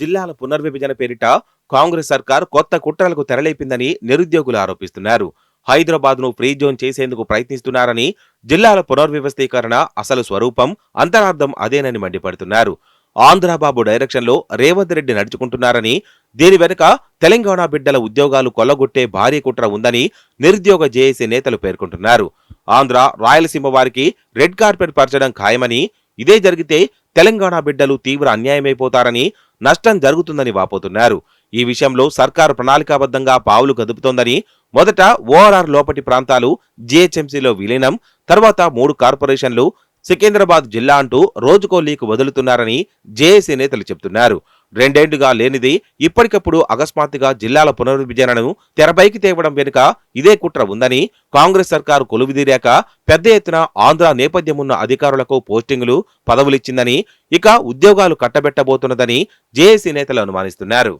జిల్లాల పునర్విభజన పేరిట కాంగ్రెస్ సర్కార్ కొత్త కుట్రలకు తెరలేపిందని నిరుద్యోగులు ఆరోపిస్తున్నారు. హైదరాబాద్ను ఫ్రీ జోన్ చేసేందుకు ప్రయత్నిస్తున్నారని, జిల్లాల పునర్వ్యవస్థీకరణ అసలు స్వరూపం, అంతరార్థం అదేనని మండిపడుతున్నారు. ఆంధ్రబాబు డైరెక్షన్లో రేవంత్ రెడ్డి నడుచుకుంటున్నారని, దీని వెనుక తెలంగాణ బిడ్డల ఉద్యోగాలు కొల్లగొట్టే భారీ కుట్ర ఉందని నిరుద్యోగ జేఏసీ నేతలు పేర్కొంటున్నారు. ఆంధ్ర, రాయలసీమ వారికి రెడ్ కార్పెట్ పరచడం ఖాయమని, ఇదే జరిగితే తెలంగాణ బిడ్డలు తీవ్ర అన్యాయమైపోతారని, నష్టం జరుగుతుందని వాపోతున్నారు. ఈ విషయంలో సర్కారు ప్రణాళికాబద్ధంగా పావులు కదుపుతోందని, మొదట ఓఆర్ఆర్ లోపటి ప్రాంతాలు జీహెచ్ఎంసీలో విలీనం, తర్వాత 3 కార్పొరేషన్లు, సికింద్రాబాద్ జిల్లా అంటూ రోజుకో లీక్ వదులుతున్నారని జేఏసీ నేతలు చెబుతున్నారు. రెండేండుగా లేనిది ఇప్పటికప్పుడు అకస్మాత్తుగా జిల్లాల పునర్విభజనను తెరపైకి తేవడం వెనుక ఇదే కుట్ర ఉందని, కాంగ్రెస్ సర్కారు కొలువుదీరాక పెద్ద ఎత్తున ఆంధ్ర నేపథ్యమున్న అధికారులకు పోస్టింగులు, పదవులిచ్చిందని, ఇక ఉద్యోగాలు కట్టబెట్టబోతున్నదని జేఏసీ నేతలు అనుమానిస్తున్నారు.